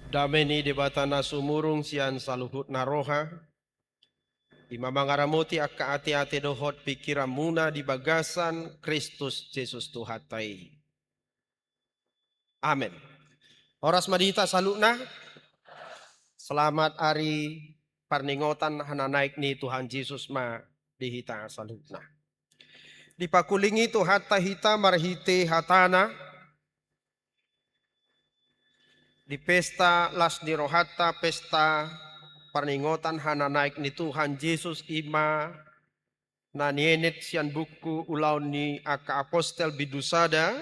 Dameni debatana sumurung sian saluhut naroha. Imamangaramuti akka ati-ati dohot pikiran muna di bagasan Kristus Yesus Tuhatai. Amin. Horas madita salutna. Selamat hari parningotan hananaik ni Tuhan Yesus ma dihita salutna. Dipakulingi Tuhata hita marhite hatana. Di pesta las di rohata pesta parningotan hananaik ni Tuhan Yesus ima nanienet sian buku ulau ni aka apostel bidusada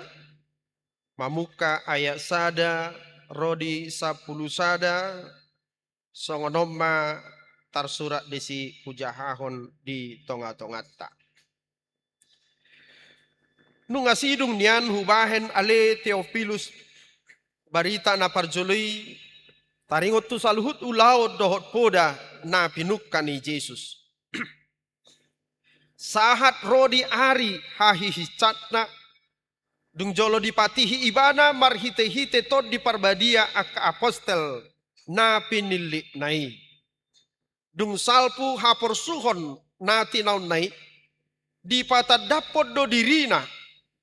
mamuka ayat sada rodi 10 sada songonoma tarsurat desi pujahahon di tonga-tongata. Nungasidung nian hubahen ale Theophilus barita na parjoloi taringot tu saluhut ulau dohot poda na pinukkan ni Yesus. Sahat rodi ari hahihicatna dung jolo dipatihi ibana marhite-hite tod di parbadia aka apostel na pinili nai. Dung salpu hapor suhon na tinaw nai dipatadapod do dirina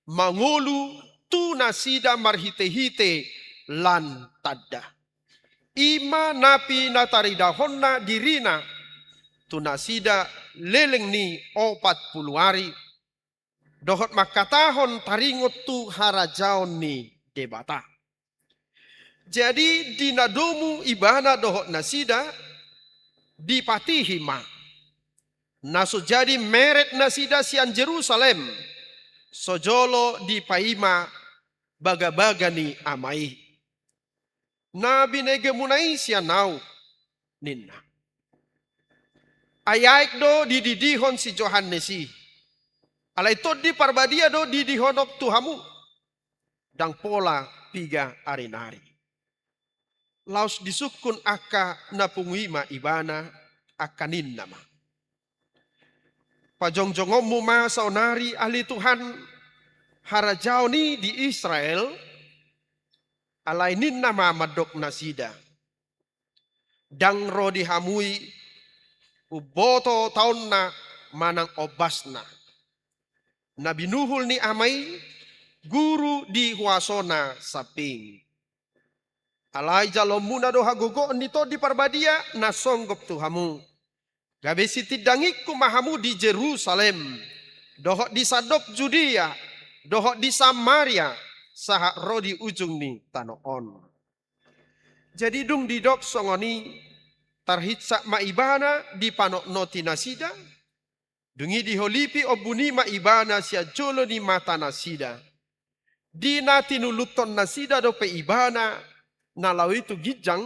mangulu tu nasida marhite-hite lan tadda. Ima napi nataridahonna dirina tu nasida leleng ni 40 hari. Dohot makatahon taringot tu harajaon ni debata. Jadi dinadomu ibana dohot nasida dipatihi ma. Naso jadi meret nasida sian Jerusalem. Sojolo dipaima baga-baga ni amai. Nabi negemunai sian nau ninna. Ayaik do dididihon si Johannesi. Alai to di parbadia do didihonok tuhamu. Dang pola piga arinari. Laus disukun aka napungwima ibana akanin nama. Pajongjongomu ma saunari ahli Tuhan harajau ni di Israel. Alai nin nama madok nasida. Dang rodi hamui uboto taunna manang obasna. Nabi Nuhul ni amai guru di huasona saping. Alai jalomuna do hagogo nito di parbadia nasonggop tuhamu. Gabe siti dangikku mahamu di Jerusalem. Dohok di Sadok Judea. Dohok di Samaria. Sahak rodi ujung ni tanoon. Jadi dung didok songoni tarhitsak maibana di panok noti nasida. Dungi diholipi obuni maibana sia jolo ni mata nasida. Dina tinuluton nasida do pe ibana nalau itu gijang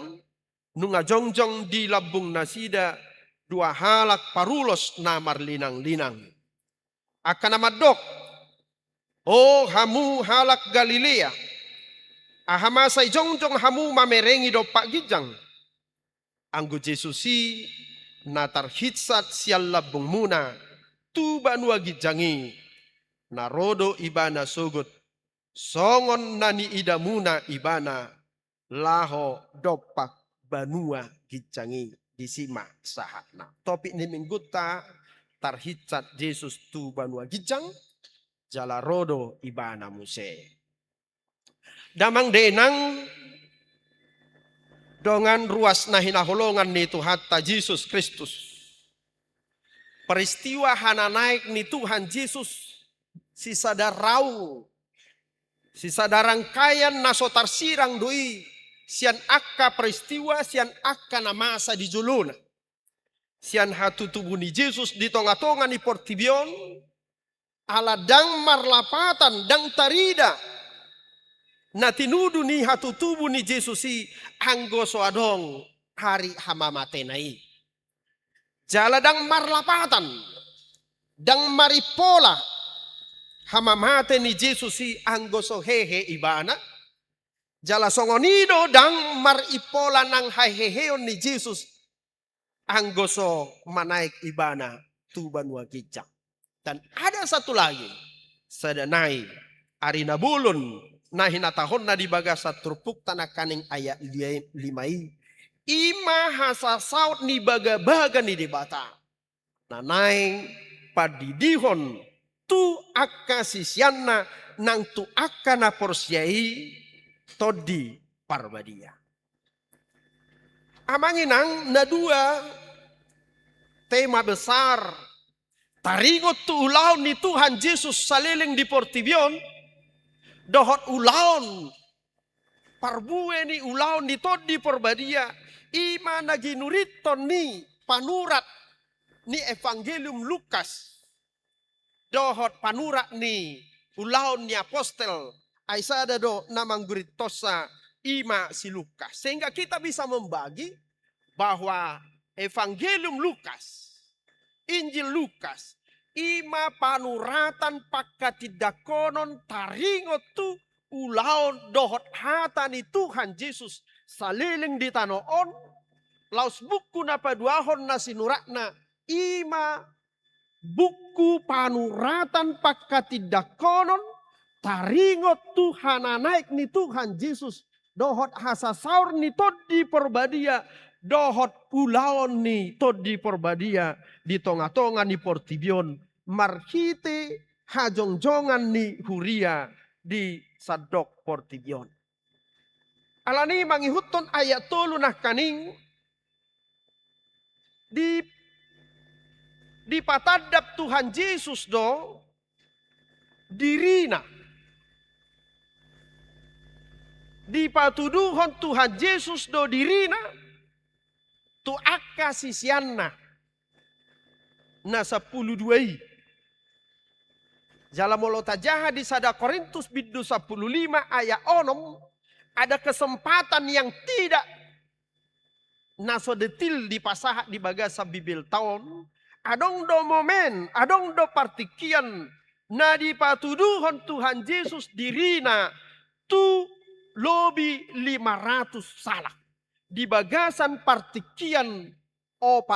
nunga jongjong di labung nasida 2 halak parulos namar linang-linang. Akan amadok. Oh hamu halak Galilea. Ahama say jongjong hamu mamerengi do pak gijang. Anggo Jesusi natarhitsat sial labung muna. Tu banua gijangi. Narodo ibana sogot. Songon nani idamuna ibana. Laho dopak banua gijangi. Disima sahatna. Topik ni mingguta tarhitsat Yesus tu banua gijang. Jalarodo ibana muse. Damang denang dongan ruas nahinaholongan ni Tuhata Yesus Kristus. Peristiwa hananaik ni Tuhan Yesus si sadarau. Si sadarangkayan nasotar sirang doi. Sian akka peristiwa sian akka namasa di juluna. Sian hatu tubuh ni Yesus di tonga-tonga ni portibion. Ala dang marlapatan, dang tarida. Na tinudu ni hatu tubuh ni Jesusi anggo soadong hari hamamate nai. Jala dang marlapatan, dang maripola hamamate ni Jesusi anggo sohehe ibana. Jala songonido dang maripola nang haheheon ni Jesus anggo so manaik ibana tuban wakijak. Dan ada satu lagi. Sadanai arina bulun Nah hinatahon na di bagasa turpuk tanah kaning ayat 5. Ima hasasaut ni baga-baga ni dibata. Nanaing padidihon tu akka sisianna nang tu akka na porsiai todi parbadia. Amanginang na dua tema besar. Taringot tu ulaun ni Tuhan Yesus saliling di Portibion. Dohot ulaun. Parbue ni ulaun ni todi parbadia. Ima naginuriton ni panurat ni Evangelium Lukas. Dohot panurat ni ulaun ni apostel. Aisada do namang guritosa ima si Lukas. Sehingga kita bisa membagi bahwa Evangelium Lukas, Injil Lukas, ima panuratan pakatidakonon taringot tu ulaun dohot hata ni Tuhan Yesus saliling di tanoon, laus buku na paduahon na sinurakna, ima buku panuratan pakatidakonon, taringot Tuhan naik ni Tuhan Yesus, dohot hasasaur ni todi porbadia, dohot ulaon ni todi porbadia, di tonga-tonga ni Portibion, marhite hajongjongan ni huria di sadok Portibion. Alani mangihuton ayat tolu nah kaning di patadap Tuhan Yesus do dirina. Di patuduhon Tuhan Yesus do dirina tu akka sisianna na 12. Jala molota jaha di sada Korintus bidu 15 ayat 6. Ada kesempatan yang tidak naso detil di pasahat di bagasa bibil tahun. Adong do momen, adong do partikian na di patuduhon Tuhan Yesus dirina tu lobi 500 salah. Di bagasan partikian 40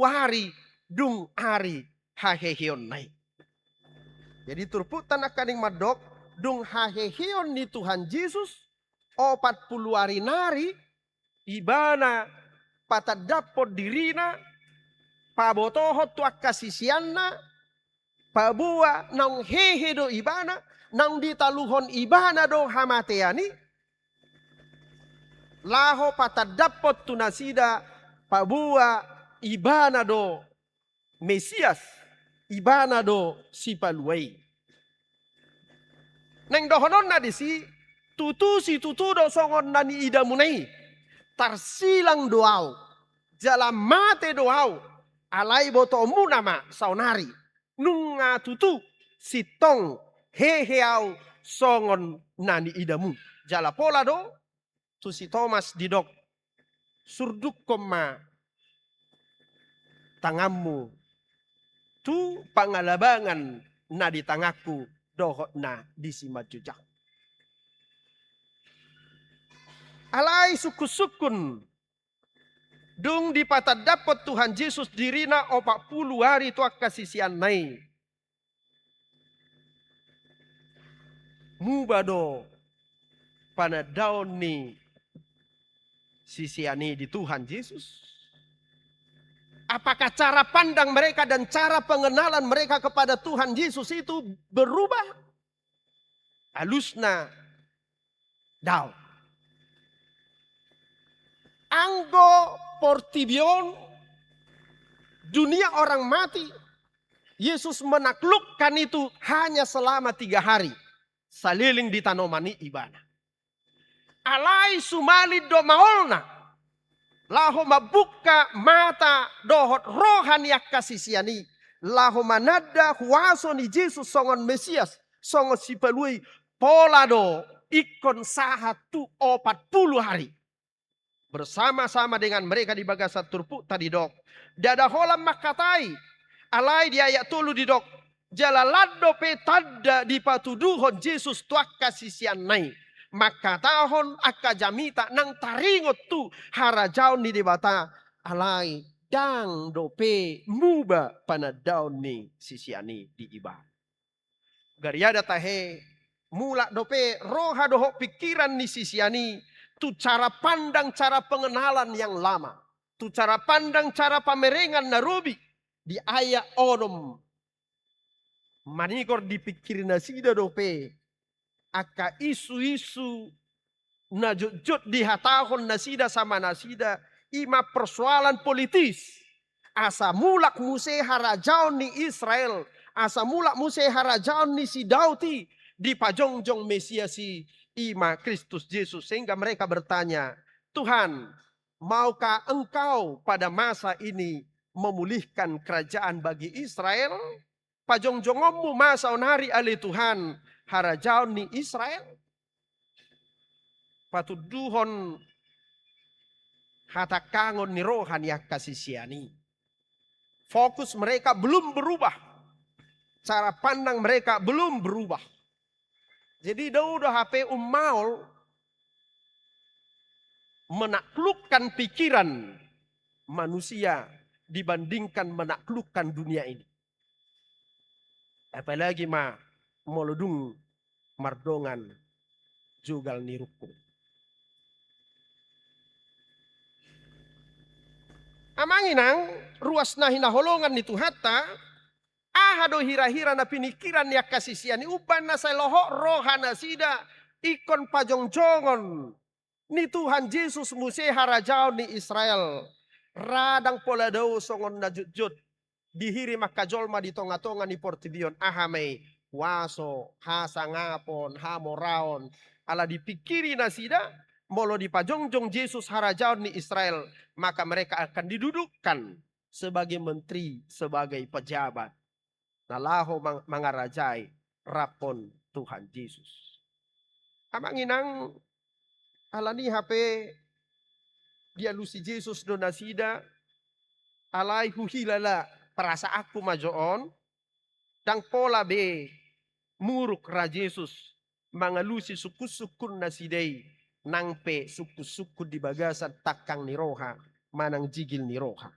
hari dung hari hahehion naik. Jadi turputan akaning madok dung hahehion ni Tuhan Yesus 40 hari nari ibana patadapot dirina pabotohot tu akasisianna pabua nang hehe do ibana nang ditaluhon ibana do hamateani laho patadapot tu nasida pabua ibana do Mesias ibana do sipaluai neng dohonon na disi tutu si tutu do songon nani idamunai tarsilang doau jala mate doau alai boto munama saunari nunga tutu sitong heheau songon nani idamu jala pola do tu si Thomas didok surduk koma tangamu tu pangalabangan na di tangaku dohot na di simajujak. Alai suku-sukun dung di patadapot Tuhan Yesus dirina 40 hari tu kasisian nai. Mubado panadaon ni sisiani di Tuhan Yesus. Apakah cara pandang mereka dan cara pengenalan mereka kepada Tuhan Yesus itu berubah? Alusna daun. Anggo Portibion, dunia orang mati, Yesus menaklukkan itu hanya selama 3 hari. Saliling di tanomani ibana. Alai sumali do maolna. Laho mabuka mata dohot rohani kasisiani. Laho manada huaso ni Yesus songon Mesias. Songon sipalui pola do ikon sahatu 40 hari. Bersama-sama dengan mereka di bagasa turpu tadi dok. Dada holam makatai. Alai di ayat tulu di dok. Jalalado petadda di patuduhon Yesus tuak kasisian nai. Maka tahon akka jamita nang taringot tu harajaun di debata. Alai dang dope muba panadaun ni sisiani di iba. Gariada tahe Mula dope roha doho pikiran ni sisiani. Tu cara pandang, cara pengenalan yang lama. Tu cara pandang, cara pamerengan narobi. Di ayat onom. Manikor dipikir nasida dope. Aka isu-isu najut di hatahon nasida sama nasida. Ima persoalan politis. Asa mulak muse harajaon ni Israel. Asa mulak muse harajaon ni si Dauti. Di pajongjong Mesiasi ima Kristus Yesus. Sehingga mereka bertanya, Tuhan, maukah engkau pada masa ini memulihkan kerajaan bagi Israel? Pajongjongmu masa onari ali Tuhan harajaon ni Israel? Patuduhon hatakangon ni rohan yak kasisiani. Fokus mereka belum berubah. Cara pandang mereka belum berubah. Jadi daudo HP Maul menaklukkan pikiran manusia dibandingkan menaklukkan dunia ini. Apalagi molodung mardongan jugal niruku. Amanginang ruas nahina holongan itu hatta ahado hira-hira na pinikiran ya kasisiani uban na sa loho rohana sida ikon pajongjongon ni Tuhan Yesus muse harajao ni Israel radang pola daw songon na jutjut dihiri makajolma di tonga-tonga ni portibion ahamay waso hasangapon hamoraon ala dipikiri na sida molo di pajongjong Yesus harajao ni Israel maka mereka akan didudukkan sebagai menteri, sebagai pejabat. Nalaho mangarajai rapon Tuhan Yesus. Amanginang alani HP dia lusi Yesus donasida alai huhilala perasa aku majoon dang pola be muruk ra Yesus mangalusi suku-sukun nasidei nangpe suku-suku di bagasan takang ni roha manang jigil ni roha.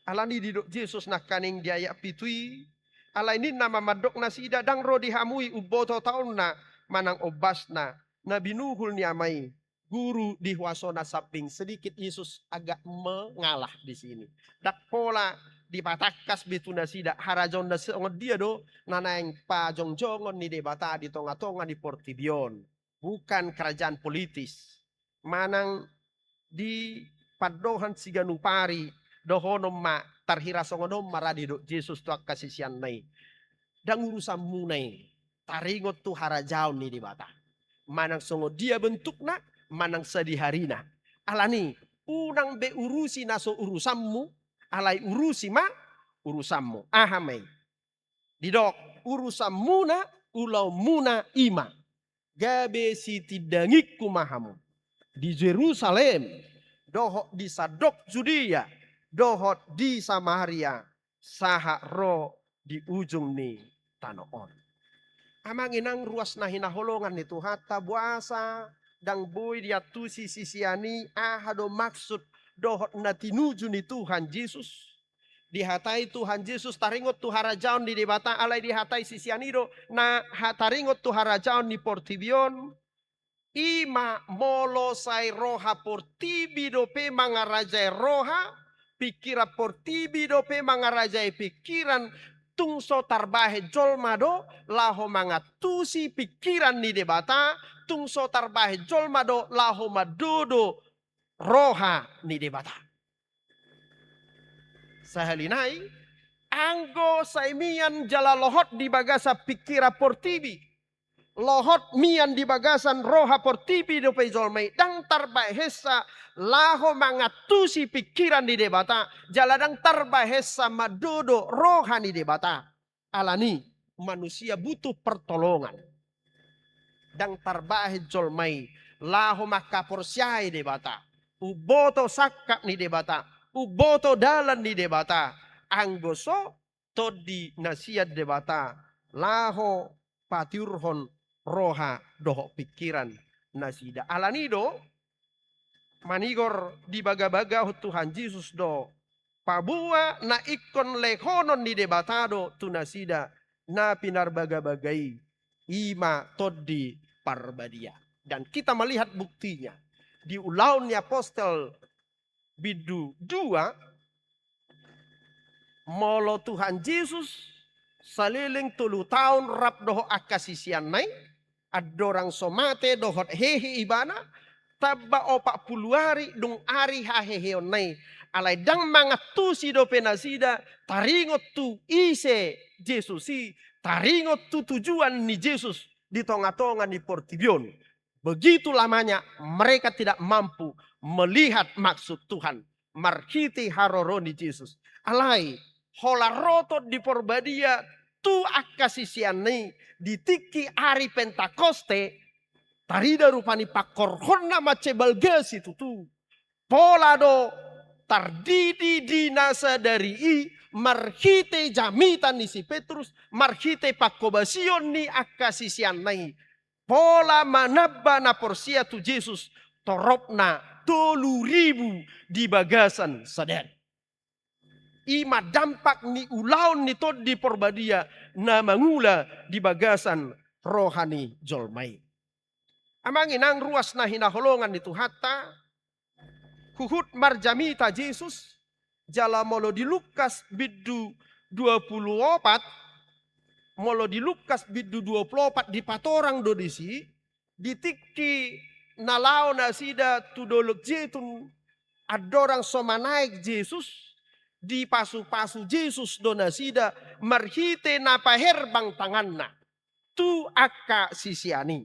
Alani didok Yesus nak kaning diaya pitui alai ni nama madok nasida dang ro dihamui uboto taon na manang obas na binuhul ni amai guru di wasona saping sedikit Yesus agak mengalah di sini. Dak pola di patakas bitu nasida harajon na seongot dia do nanang pa jongjongon ni debata di tonga-tonga di portibion. Bukan kerajaan politis. Manang di padohan siganupari dohonom ma tarhira songonom maradi do Yesus tuak kasisian nai. Dan urusan munai taringot tu harajaun ni di bata. Manang songo dia bentukna, manang sediharina. Alani unang be urusi naso urusammu, alai urusi ma urusammu. Ahamai. Didok urusammu na ulau muna ima. Gabe si tidangik kumahamu di Yerusalem, dohot di Sadok Judea, dohot di Samaria, saha ro di ujung ni tanoon. Amanginang ruas nahina holongan itu hatta buasa dang boy dia tu sisiani ahado maksud dohot na tinuju ni Tuhan Yesus. Dihatai Tuhan Yesus taringot tu harajaon di debata alai dihatai sisianido na taringot tu harajaon di portibion ima molo sai roha portibi dope mangarajai roha pikira portibi dope mangarajai pikiran tungso tarbahe jolmado laho mangatusi pikiran ni debata tungso tarbahe jolmado laho madodo roha ni debata. Sahalinai, anggo saimian jala lohot di bagasa pikira portibi. Lohot mian di bagasan roha portibi do pejolmai. Dang tarbahesa laho mangatusi pikiran di debata. Jala dang tarbahesa madodo roha ni debata. Alani manusia butuh pertolongan. Dang tarbahe jolmai laho makaporsyai debata. Uboto sakak ni debata. Uboto dalan di debata anggoso todi nasiat debata laho patiurhon roha doho pikiran nasida alanido manigor di baga-baga Tuhan Yesus do pabua na ikon lehonon di debatado tu nasida na pinar baga-bagai ima todi parbadia. Dan kita melihat buktinya di Ulaun Apostel bidu 2, molo Tuhan Yesus saliling 3 tahun rap doho akasisian nai, adorang somate dohot hehe ibana, taba 40 hari dung ari hahehe nai, alai dang mangatu si do penasida, taringot tu ise Yesusi, taringot tu tujuan ni Yesus di tonga-tonga ni Portibion. Begitu lamanya mereka tidak mampu melihat maksud Tuhan. Markiti haroroni Yesus. Alai hola rotot di porbadia tu akasisiani ditiki ari Pentakoste tarida rupani pakorhonna macebal gas itu tu. Pola do tardidi dinasa dari i marhite jamitan ni si Petrus, marhite pakobasion ni akasisiani. Pola manabba na porsia tu Yesus toropna 2.000 di bagasan sadar. Ima dampak ni ulaun ni tod di porbadia na mangula di bagasan rohani jolmai. Amangin ang ruas na hinaholongan ni Tuhata huhut marjamita Yesus jala molo di Lukas bidu 24, molo di Lukas bidu 24 di patorang dodisi ditiki nalao nasida tudolog jetun adorang somanaik Yesus di pasu-pasu Yesus do nasida marhite napaherbang tanganna tu akka sisiani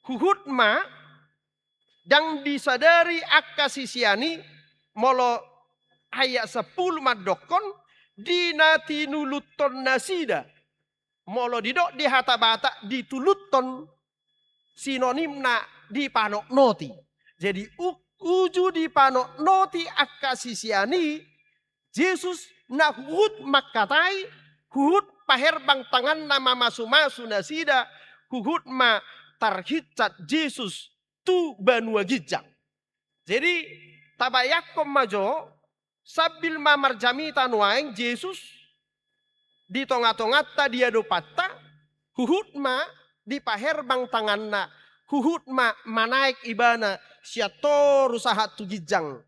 huhutma dang disadari akka sisiani molo ayat 10 madokon dinati nuluton nasida molo didok di hata-bata dituluton sinonimna di panok noti. Jadi uju di panok noti akasisiani Yesus na huhut makatai huhut paherbang tangan nama masu-masu nasida huhut ma tarhicat Yesus tu banua gijang. Jadi tabayakom majo sabil mamarjami tanuaing Yesus di tonga-tongata dia dopatta huhut ma di paherbang tanganna huhut ma manaik ibana siator usaha tu gijang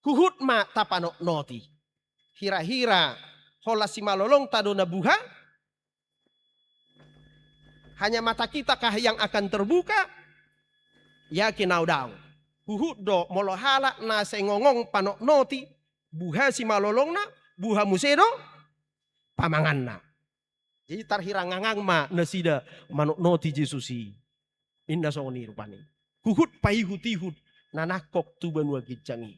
huhut ma tapanok noti hira-hira hola si malolong tadona buha hanya mata kita kah yang akan terbuka yakin naudau huhut do molohala na sengongong panok noti buha si malolong na buha musedo pamanganna. Jadi tarhirangangang ma nasida manuk noti Jesusi. Indah soni rupani. Huhut paihut-ihut nanakok tu banua gijangi.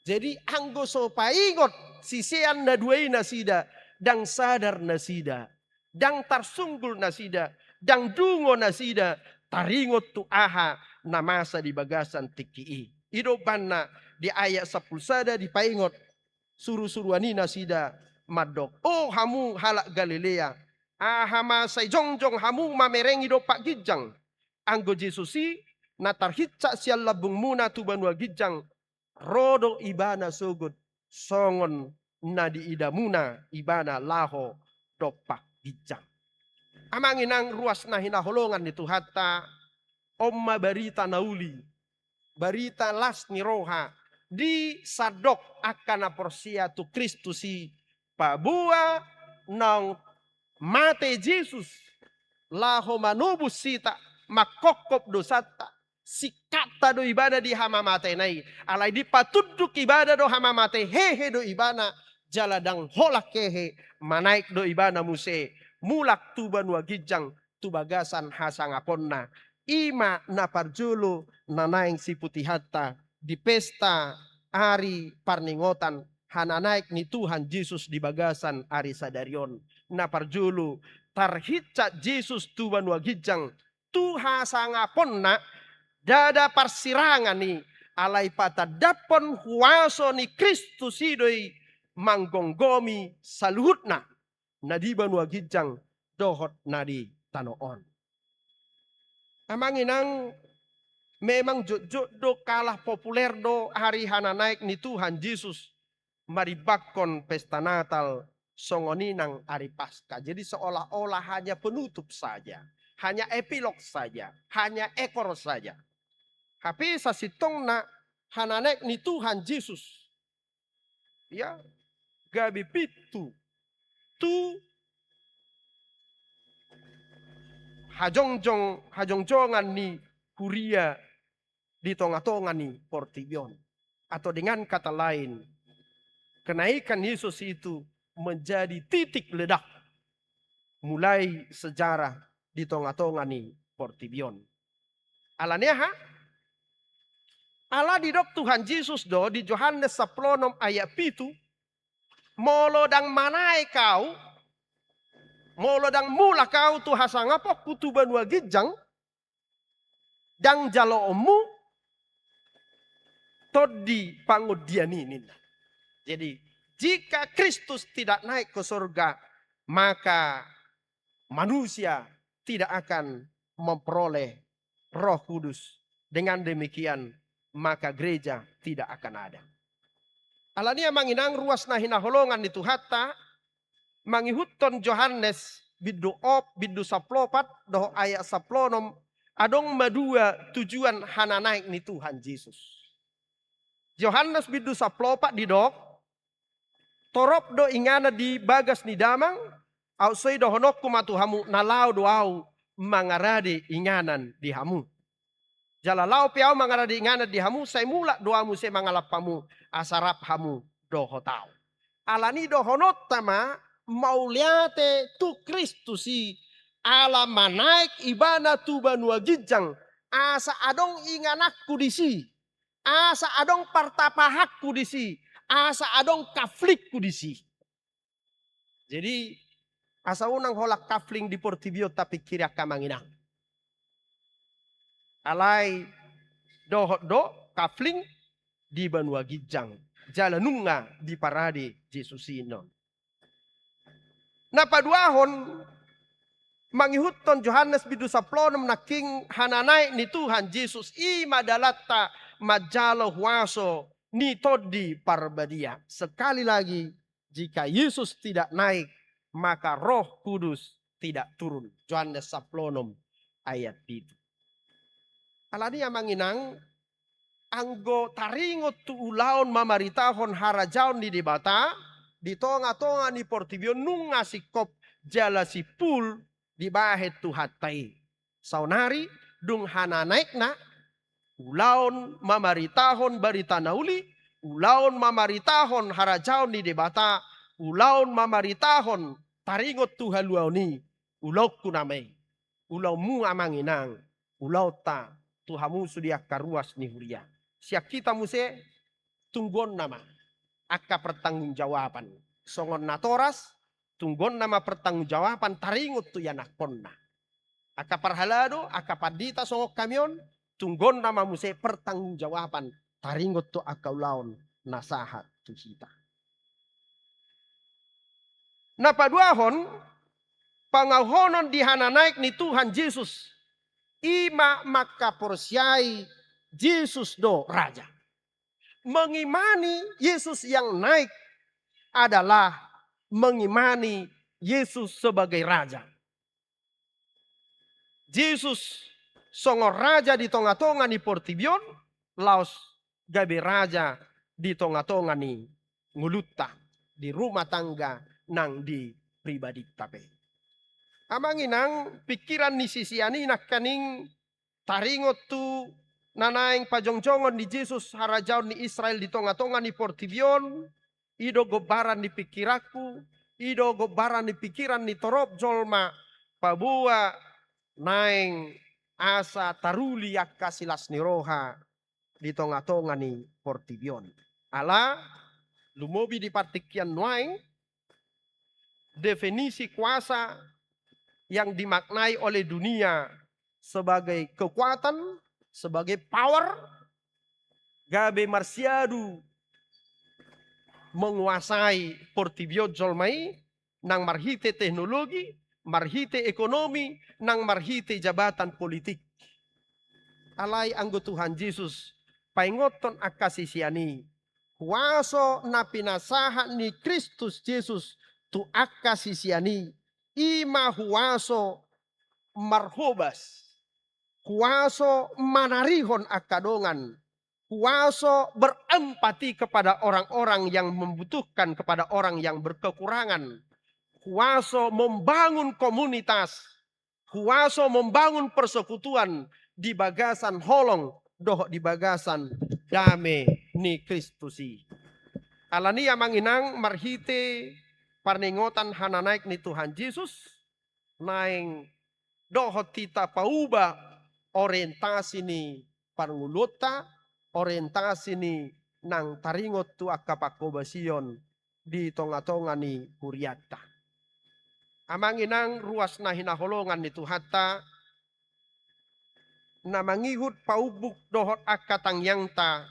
Jadi anggo so paingot sisian na duai nasida dang sadar nasida dang tarsunggul nasida dang dungo nasida taringot tu aha namasa di bagasan tiki. Idobanna di ayat 10 sada di paingot suruh-suruani nasida madok. Oh hamu halak Galilea. Ahama say jongjong hamu mamerengi do pak gijang. Anggo Jesusi natarhitsa sial labung muna tu banua gijang. Rodo ibana sugud songon nadi idamuna ibana laho do pak gijang. Amanginang ruas na hinaholongan itu hatta omma barita nauli. Barita las ni roha. Di sadok akan aporsia tu Kristusi pabua nang mate Yesus laho manubus sita makokop dosata sikata do ibada di hama mate nai alai di patuduk ibada do hama mate hehe do ibana jaladang holak kehe manaik do ibana muse mulak tuban wagijang tubagasan hasangaponna ima naparjulu nanaing si putih hatta di pesta hari parningotan hananaik ni Tuhan Yesus di bagasan ari sadarion na parjulu tarhicat Yesus tuban wagijang tuha sangaponna dada parsirangan ni alai patadapon huaso ni Kristus idoi manggonggomi saluhutna nadiban wagijang dohot nadi tanoon. Amanginang memang jod do kalah populer do hari hananaik ni Tuhan Yesus maribakon pesta Natal songoninang hari Paskah. Jadi seolah-olah hanya penutup saja. hanya epilog saja, hanya ekor saja. Tapi sasitong na hananek ni Tuhan Yesus. Ya, gabi pitu. Tu hajongjongan ni huria di tonga-tonga ni portibion. Atau dengan kata lain, kenaikan Yesus itu menjadi titik ledak mulai sejarah di tonga-tonga ni portibion. Alanya ha? Allah di dok Tuhan Yesus do di Yohanes 10 ayat 7 molo dang manai kau molo dang mula kau tu hasangapok kutu banua gijang dang jalo omu todi pangudianinin. Jadi jika Kristus tidak naik ke surga maka manusia tidak akan memperoleh Roh Kudus. Dengan demikian maka gereja tidak akan ada. Alania manginang ruas nahina holongan itu hatta mangihuton Yohanes bidu 10 doh ayat 10 adong madua tujuan hana naik ni Tuhan Yesus. Yohanes bidu 10 di dok torop do ingana di bagas ni damang au sei do honok kumatu hamu nalau doau mangarade inganan di hamu. Jalalau piau mangarade inganan di hamu sai mula doamu sai mangalap hamu asarap hamu do hotau. Alani do honot tama mauliate tu Kristusi ala manaik ibana tu banua gijang asa adong inganakku disi asa adong partapahakku disi asa adong kaflikku disi. Jadi asa unang holak kafling di portibio tapi kira kamanginang. Alai do kafling di banua gijang jalanunga di parade Jesusino. Napaduahon mangihuton Yohanes bidu 10 naking hananay ni Tuhan Yesus i madalata majalo huaso ni todi parbadia. Sekali lagi jika Yesus tidak naik maka Roh Kudus tidak turun. Yohanes 10 ayat itu. Alani manginang anggo taringot tu ulaon mamaritahon harajaon di debata di tonga-tonga ni portibio nung ngasikop jala sipul di bahet tu hatai. Saunari dung hananaik na ulaon mamaritahon barita nauli ulaon mamaritahon harajaon di debata ulaon mamaritahon taringot tu haluaoni ulau kunamay ulau mu amanginang ulau ta Tuhamu sudia karuas ni huria. Siak kita muse tunggon nama. Aka pertanggungjawaban. Songon natoras tunggon nama pertanggungjawaban taringut tu yanakonna. Aka parhalado, aka padita songok kamyon. Tunggon nama muse pertanggungjawaban taringut tu akaulaon nasahat tu kita. Napaduahon pangahonon dihananaik ni Tuhan Yesus. Ima maka porsiai Yesus do raja. Mengimani Yesus yang naik adalah mengimani Yesus sebagai raja. Yesus songo raja di tonga-tonga ni portibion, laos gabe raja di tonga-tonga ni nguluta di rumah tangga nang di pribadi tape. Amanginang pikiran ni sisiani nak kaning taringot tu nanaing pajongjongon di Yesus harajaon ni Israel di tonga-tonga ni portibion ido gobaran di pikiraku ido gobaran di pikiran ni torop jolma pabua naing asa taruli yakka silas ni roha di tonga-tonga ni portibion ala lumobi di partikian nuaing definisi kuasa yang dimaknai oleh dunia sebagai kekuatan, sebagai power, gabe marsiadu menguasai portibio jolmai, nang marhite teknologi, marhite ekonomi, nang marhite jabatan politik. Alai anggo Tuhan Yesus, paingoton akasisiani, kuaso na pinasahan ni Kristus Yesus tu akasisiani, ima huaso marhobas. Kuaso manarihon akadongan. Kuaso berempati kepada orang-orang yang membutuhkan, kepada orang yang berkekurangan. Kuaso membangun komunitas. Kuaso membangun persekutuan di bagasan holong, doh di bagasan dame ni Kristusi. Alani manginang marhite parningotan hananaik ni Tuhan Yesus. Naing dohot tita pauba orientasi ni parnguluta, orientasi ni nang taringot tu akapakobasion di tonga-tonga ni Huriata. Amanginang ruas na hinaholongan ni Tuhata na mangihut paubuk dohot akatang yangta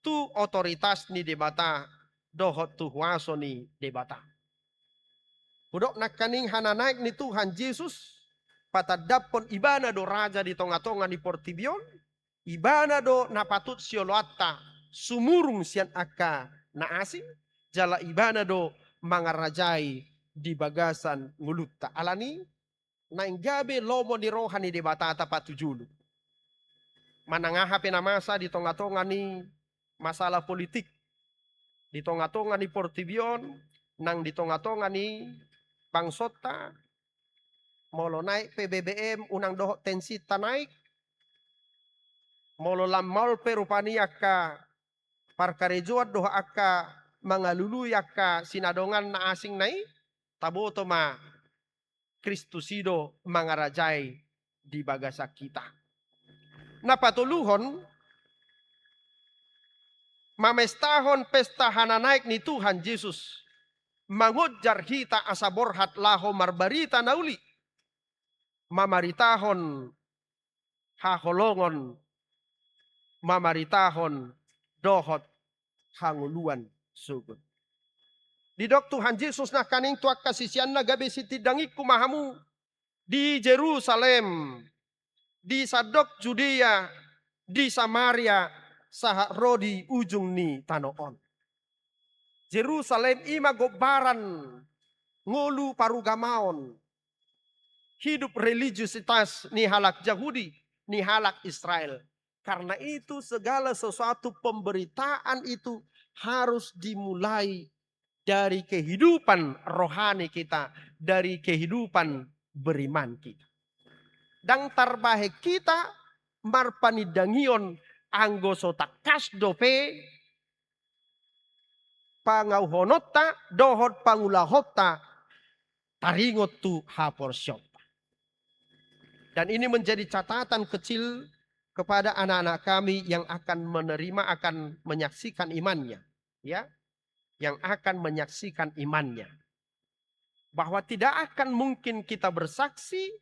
tu otoritas ni debata dohot tu huaso ni debata. Hudok nakaning hananaik ni Tuhan Yesus patadapon ibana do raja di tonga-tonga ni Portibion, ibana do napatut sioloata sumurung sian aka na asing, jala ibana do mangarajai di bagasan ngulutta. Alani nainggabe lomo ni rohani di batata patujulu. Manangaha penamasa di tonga-tonga ni masalah politik, di tonga-tonga ni Portibion, nang di tonga-tonga ni Bangsota, molo naik PBBM unang dohot tensi naik, molo lamal perupani akka parkarejoat doha akka mangalulu akka sinadongan na asing nai, taboto ma Kristusido mangarajai di bagasa kita. Napatuluhon mamestahon pesta hananaik ni Tuhan Yesus. Mangujar hita asaborhat laho marbarita nauli. Mamaritahon haholongon. Mamaritahon dohot hanguluan sugod. Didok Tuhan Yesus na kaning tuak kasisian na gabi sitidangik kumahamu di Jerusalem, di Sadok Judea, di Samaria, saha rodi ujung ni tanoon. Jerusalem ima gobaran ngolu parugamaon. Hidup religiusitas ni halak Yahudi, ni halak Israel. Karena itu segala sesuatu pemberitaan itu harus dimulai dari kehidupan rohani kita, dari kehidupan beriman kita. Dan tarbahe kita marpanidangion anggo sota kasdope pangauhonota dohot pangulahota taringot tu haporsyop. Dan ini menjadi catatan kecil kepada anak-anak kami yang akan menerima, akan menyaksikan imannya, ya, yang akan menyaksikan imannya, bahwa tidak akan mungkin kita bersaksi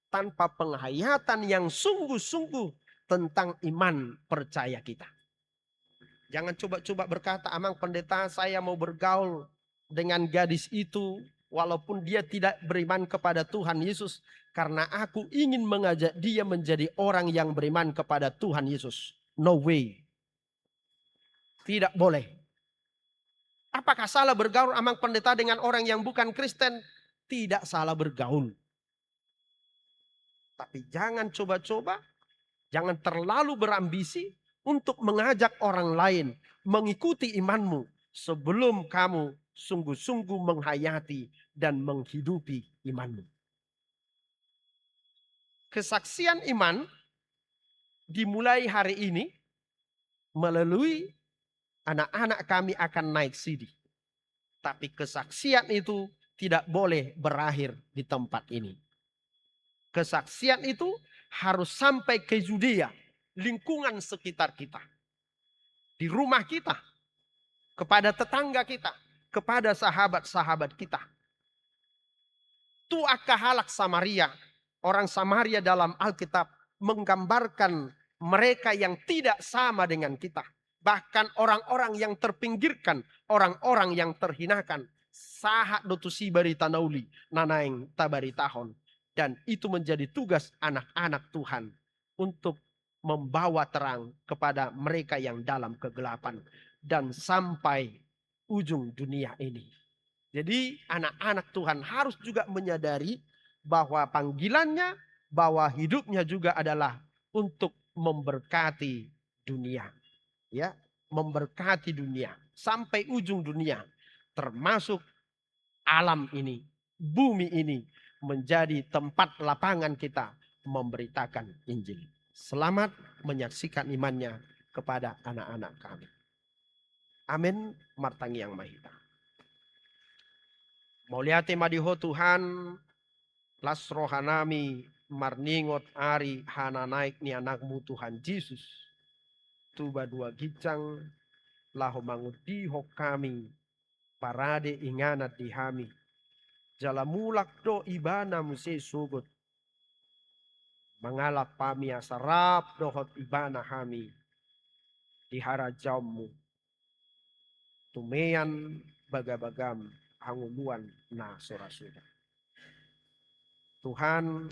tanpa penghayatan yang sungguh-sungguh tentang iman percaya kita. Jangan coba-coba berkata, amang pendeta saya mau bergaul dengan gadis itu walaupun dia tidak beriman kepada Tuhan Yesus, karena aku ingin mengajak dia menjadi orang yang beriman kepada Tuhan Yesus. No way. Tidak boleh. Apakah salah bergaul amang pendeta dengan orang yang bukan Kristen? Tidak salah bergaul. Tapi jangan coba-coba, jangan terlalu berambisi untuk mengajak orang lain mengikuti imanmu sebelum kamu sungguh-sungguh menghayati dan menghidupi imanmu. Kesaksian iman dimulai hari ini melalui anak-anak kami akan naik sidi. Tapi kesaksian itu tidak boleh berakhir di tempat ini. Kesaksian itu harus sampai ke Yudea, lingkungan sekitar kita. Di rumah kita, kepada tetangga kita, kepada sahabat-sahabat kita. Tu akahalak Samaria, orang Samaria dalam Alkitab menggambarkan mereka yang tidak sama dengan kita. Bahkan orang-orang yang terpinggirkan, orang-orang yang terhinakan. Sahat dotusi barita nauli, nanaing tabaritahon. Dan itu menjadi tugas anak-anak Tuhan untuk membawa terang kepada mereka yang dalam kegelapan. Dan sampai ujung dunia ini. Jadi anak-anak Tuhan harus juga menyadari bahwa panggilannya bahwa hidupnya juga adalah untuk memberkati dunia. Ya, memberkati dunia sampai ujung dunia, termasuk alam ini, bumi ini menjadi tempat lapangan kita memberitakan Injil. Selamat menyaksikan imannya kepada anak-anak kami. Amin. Martangi yang mahita. Mauliate madiho Tuhan, las rohanami marningot ari hana naik ni anakmu Tuhan Yesus. Tuba dua gicang laho mangudiho kami parade inganat di hami. Jalamulak do ibana muse sugut. Mengalap pami asarap dohot ibana hami. Di harajammu. Tumean bagabagam hanguluan na sorasuda. Tuhan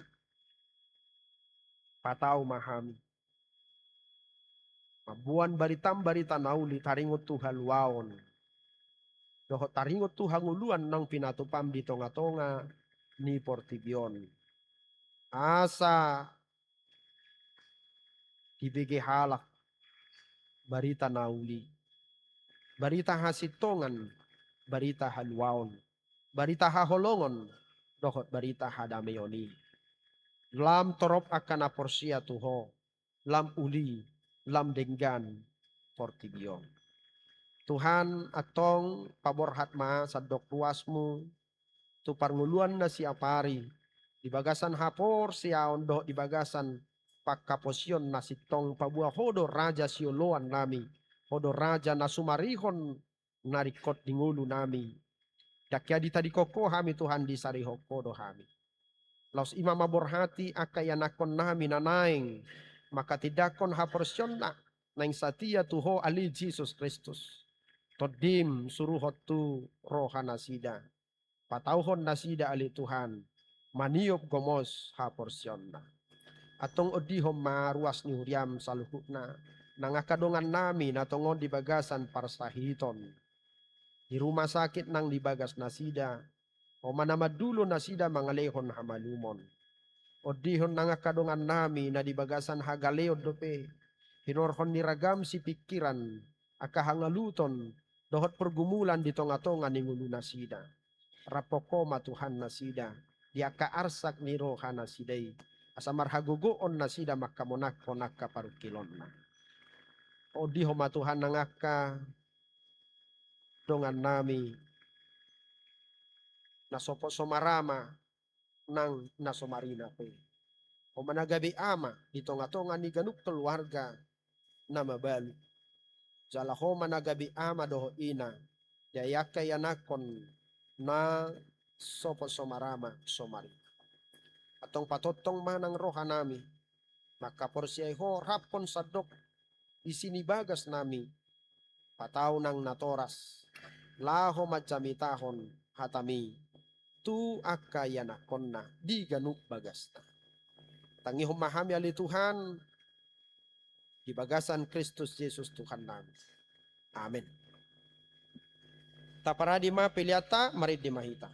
patau mahami. Mabuan baritam barita nauli taringot Tuhan waon. Dohot taringot Tuhan nguluan nang pinatupam di tonga-tonga ni portibion. Asa dibege halak barita nauli. Barita hasitongan, barita halwaon. Barita haholongon, dohot barita hadameoni. Lam torop akan aporsia tuho. Lam uli, lam denggan portibion. Tuhan atong paborhat ma sadok ruasmu. Tu parnguluan na si apari. Di bagasan hapor siaon do di bagasan pakaposyon na sitong pabuah hodo raja sioloan nami. Hodo raja na sumarihon narikot dingulu nami. Dakya di tadi koko hami Tuhan di sarihok hodo hami. Laus imam aborhati akayanakon nami nanaing. Maka tidakon haporsyon na naing satia tuho ali Jesus Kristus. Todim suruhot tu rohana sida. Patauhon nasida ali Tuhan. Maniop gomos haporsyon na. Atong odihom maruas ni huriam saluhukna. Nangakadongan nami natongon di bagasan parsahiton. Di rumah sakit nang dibagas nasida. O manamadulo nasida mangalehon hamalumon. Odihon nangakadongan nami na di bagasan hagaleod dope. Hinorhon niragam si pikiran. Akahangaluton. Dohot pergumulan di tonga-tonga ni ngulu nasida. Rapokoma Tuhan nasida. Dia kaarsak ni roha nasidai. Asamar hagugoon nasida makamonak-konak kaparukilon na. Odihoma Tuhan nangaka dongan nami nasopo somarama nang nasomarina pe. O managabi ama di tonga-tonga ni ganuk keluarga na mabalu. Jalaho managabi ama doho ina. Dayaka yanakon na sopo somarama somari. Atong patotong manang roha nami. Maka porsiay ho rapon sadok isinibagas nami. Pataw ng natoras. Laho madjamitahon hatami. Tu akayanakon na. Di ganuk bagas na. Tangi humahami ali Tuhan. Di bagasan Kristus Yesus Tuhan namin. Amen. Taparadi ma piliata marid di mahita.